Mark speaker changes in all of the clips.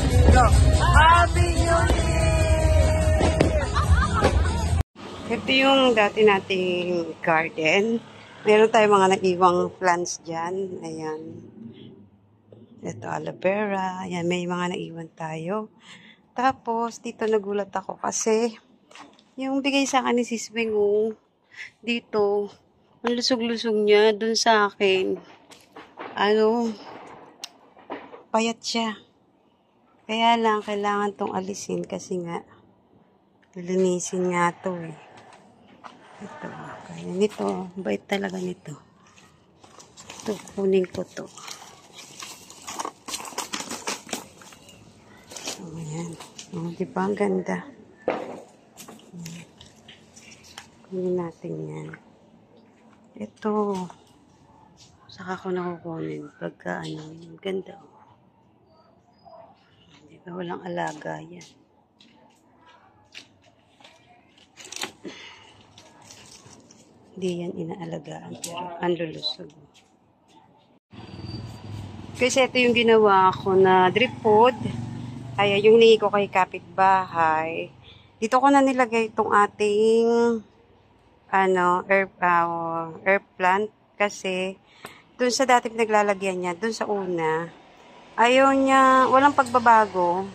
Speaker 1: New Happy New Year!
Speaker 2: Ito yung dati nating garden. Meron tayong mga nag-iwang plants dyan. Ayan. Ito, aloe vera. Ayan, may mga naiwan tayo. Tapos, dito nagulat ako kasi yung bigay sa akin ni Sis Wing, dito, ang lusog-lusog niya dun sa akin. Payat siya. Kaya lang, kailangan tong alisin kasi nga, lilinisin nga to eh. Ito, kaya nito, bait talaga nito. Ito, kunin ko to. Ayan. Diba? Ang ganda. Kunin natin yan. Ito, saka ko nakukunin pagka yung ganda. Diba? Walang alaga yan. Hindi yan inaalagaan, pero ang lulusog. Kasi ito yung ginawa ko na drip food. Ay, yung hinihi ko kay kapitbahay. Dito ko na nilagay itong ating air plant. Kasi, dun sa dati naglalagyan niya, dun sa una, ayaw niya, walang pagbabago.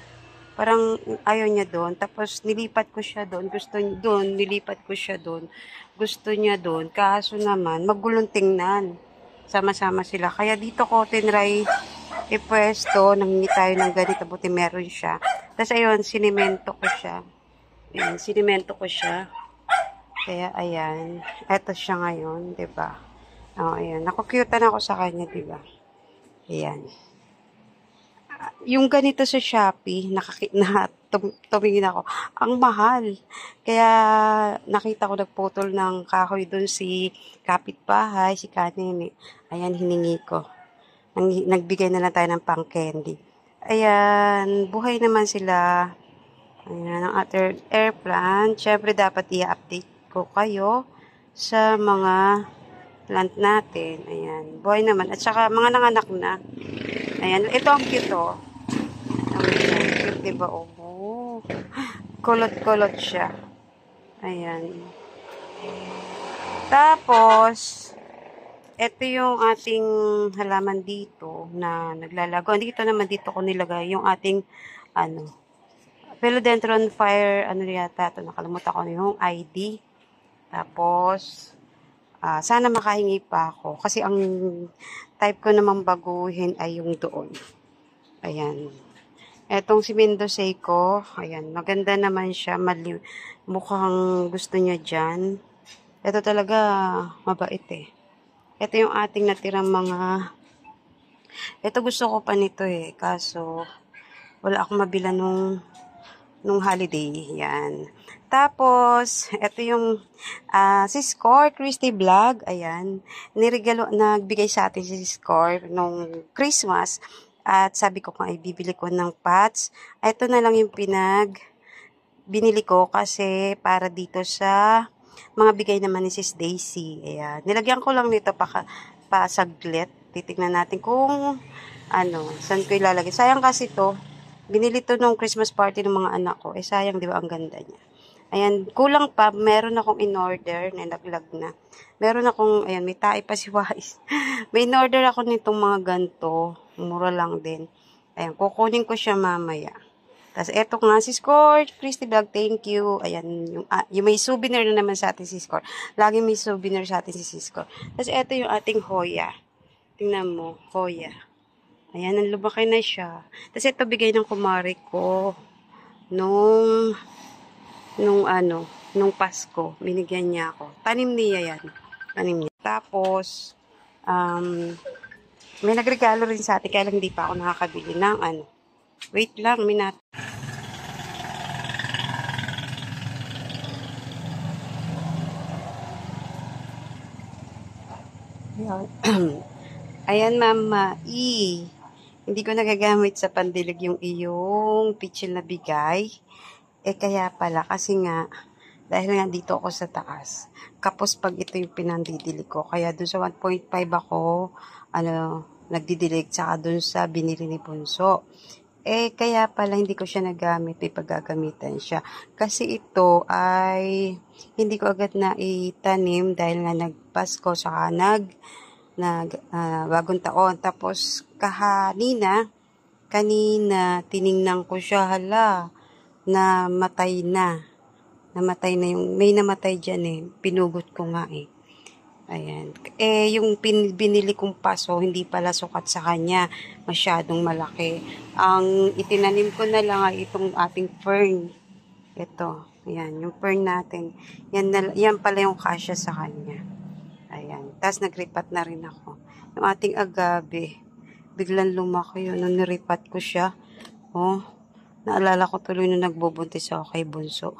Speaker 2: Parang ayaw niya doon. Tapos, nilipat ko siya doon. Gusto niya doon. Nilipat ko siya doon. Gusto niya doon. Kaso naman, magulong tingnan. Sama-sama sila. Kaya dito ko tinry ipwesto. Nangingi tayo ng ganito. Buti meron siya. Tapos, ayun, sinimento ko siya. Ayan, sinimento ko siya. Kaya, ayan. Eto siya ngayon. Diba? O, ayan. Nakukyutan ako sa kanya, diba? Ayan. Yung ganito sa Shopee, tumingin ako, ang mahal. Kaya nakita ko nagputol ng kahoy dun si kapitbahay, si Kanini. Ayan, hiningi ko. Nagbigay na lang tayo ng pang-candy. Ayan, buhay naman sila. Ayan, ang air plant. Siyempre, dapat i-update ko kayo sa mga plant natin. Ayan, buhay naman. At saka, mga nanganak na. Ayan, ito ang cute, oh. Ang cute, diba, oh. Kulot-kulot siya. Ayan. Tapos, ito yung ating halaman dito na naglalago. Dito naman, dito ko nilagay yung ating, philodendron fire, yata ito, nakalimutan ko yung ID. Tapos, sana makahingi pa ako. Kasi ang type ko namang baguhin ay yung doon. Ayan. Etong si Mendoza ko, ayan, maganda naman siya. Mukhang gusto niya dyan. Ito talaga, mabait eh. Ito yung ating natirang mga... Ito gusto ko pa nito eh. Kaso, wala akong mabila nung holiday. Yan. Tapos, ito yung si Score, Christy Vlog. Ayan. Nagbigay sa atin si Score nung Christmas. At sabi ko kung ay bibili ko ng pots. Ito na lang yung binili ko kasi para dito sa mga bigay naman ni Sis Daisy. Ayan. Nilagyan ko lang nito pa saglit. Titignan natin kung saan ko ilalagay. Sayang kasi to. Binili to nung Christmas party ng mga anak ko. Sayang, di ba? Ang ganda niya. Ayan, kulang pa. Meron akong in-order na naglag na. Meron akong, ayan, may tae pa si Wise. May in-order ako nitong mga ganito. Mura lang din. Ayan, kukunin ko siya mamaya. Tapos, eto nga si Score. Christy Vlog, thank you. Ayan, yung may souvenir na naman sa atin si Score. Lagi may souvenir sa atin si Score. Tapos, eto yung ating Hoya. Tingnan mo, Hoya. Ayan, ang lumaki na siya. Tapos, ito bigay ng kumari ko nung Pasko, binigyan niya ako. Tanim niya yan. Tanim niya. Tapos, may nagregalo rin sa atin, kaya lang hindi pa ako nakakabili ng Wait lang, Ayan, Mama. Hindi ko nagagamit sa pandilig yung iyong pitchil na bigay. Kaya pala, kasi nga, dahil nga dito ako sa taas, kapos pag ito yung pinandidili ko. Kaya dun sa 1.5 ako, nagdidilig, saka dun sa binili ni Bunso. Kaya pala hindi ko siya nagamit, may paggagamitan siya. Kasi ito ay hindi ko agad na itanim dahil nga nagpasko saka bagong taon. Tapos kanina tiningnan ko siya, hala, namatay na. Namatay na may namatay dyan Pinugot ko nga Ayan. Yung binili kong paso, hindi pala sukat sa kanya. Masyadong malaki. Ang itinanim ko na lang ay itong ating fern. Ito. Ayan. Yung fern natin. Yan pala yung kasya sa kanya. Ayan. Tapos nagripat na rin ako. Yung ating agave. Biglang lumaki yun. Nung niripat ko siya. Naalala ko tuloy nung nagbubuntis ako kay Bunso.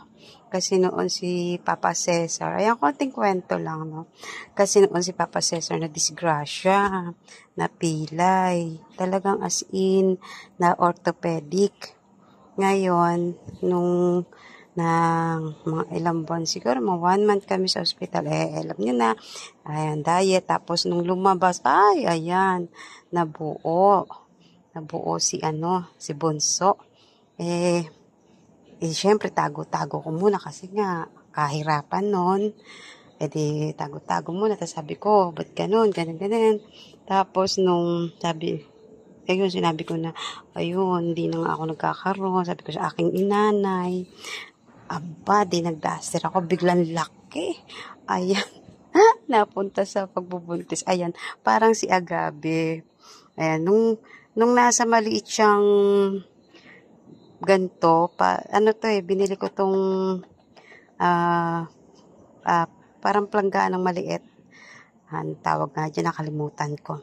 Speaker 2: Kasi noon si Papa Cesar, ayan, konting kwento lang, no? Kasi noon si Papa Cesar na disgrasya, napilay, talagang as in, na orthopedic. Ngayon, nung mga ilang buwan, siguro mga 1 month kami sa ospital, alam nyo na, ayan, diet, tapos nung lumabas, ayan, nabuo si Bunso. Syempre, tago-tago ko muna kasi nga, kahirapan nun. Tago-tago muna. Tapos sabi ko, ba't ganun, ganun. Tapos sinabi ko na, ayun, hindi na nga ako nagkakaroon. Sabi ko sa aking inanay, nagdaster ako, biglang laki. Ayan, napunta sa pagbubuntis. Ayan, parang si Agave. Ayan, nung nasa maliit siyang ganto, binili ko tong parang planggaan ng maliit. Tawag nga dyan, nakalimutan ko.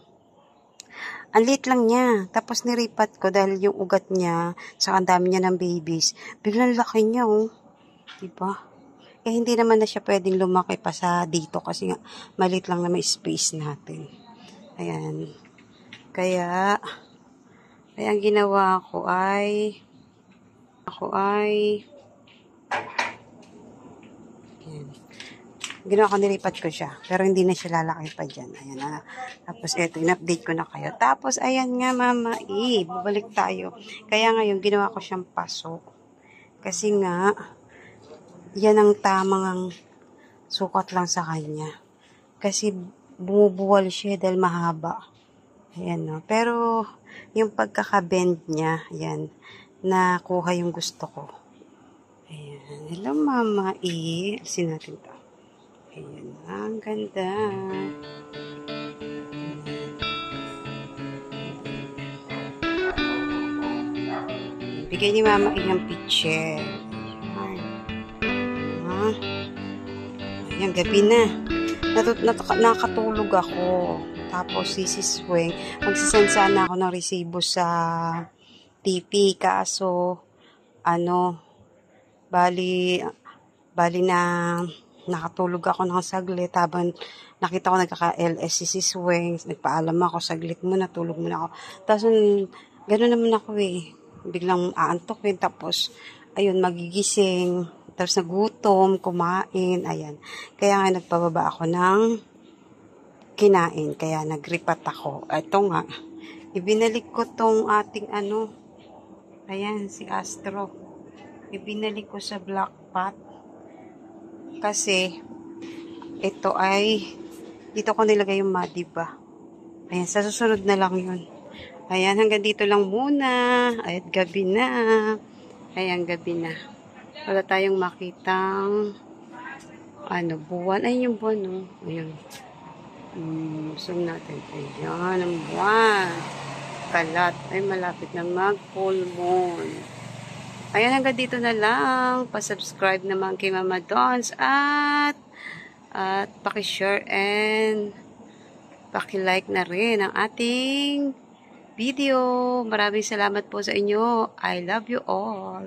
Speaker 2: Ang liit lang niya. Tapos niripat ko dahil yung ugat niya, sa ang dami niya ng babies, biglang laki niya, diba? Hindi naman na siya pwedeng lumaki pa sa dito kasi nga, maliit lang na may space natin. Ayan. Kaya ang ginawa ko ay nilipat ko siya. Pero hindi na siya lalaki pa dyan. Ayan na. Tapos eto, in-update ko na kayo. Tapos, ayan nga, mama, babalik tayo. Kaya ngayon, ginawa ko siyang paso. Kasi nga, yan ang tamang sukat lang sa kanya. Kasi bumubuwal siya dahil mahaba. Ayan, no. Pero, yung pagkaka-bend niya, ayan, nakuha yung gusto ko. Ayan. Hello, mama. Alisin natin ito. Ayan. Ang ganda. Bigay ni mama yung picture. Ayan. Gabi na. Nakatulog ako. Tapos, sisiswing. Magsisend sana ako ng resibo sa TP, kaso bali na nakatulog ako ng saglit habang nakita ko nagkaka-LS si Swing, nagpaalam ako, saglit muna, tulog muna ako. Tapos gano'n naman ako biglang aantokin, tapos ayun, magigising, tapos nagutom, kumain, ayan. Kaya nga nagpababa ako ng kinain, kaya nagripat ako. Ito nga, ibinalik ko tong ating ayan, si Astro. Ibinalik ko sa black pot. Kasi, ito ay, dito ko nilagay yung madiba. Ayan, sa susunod na lang yun. Ayan, hanggang dito lang muna. Ayan, gabi na. Ayan, gabi na. Wala tayong makitang, buwan. Ayun yung buwan, Ayan. Zoom natin. Ayan, ang buwan. Kalat. Ay, malapit na mag-full moon. Ayan, hanggang dito na lang. Pa-subscribe naman kay Mama Dons at paki-share and paki-like na rin ang ating video. Maraming salamat po sa inyo. I love you all.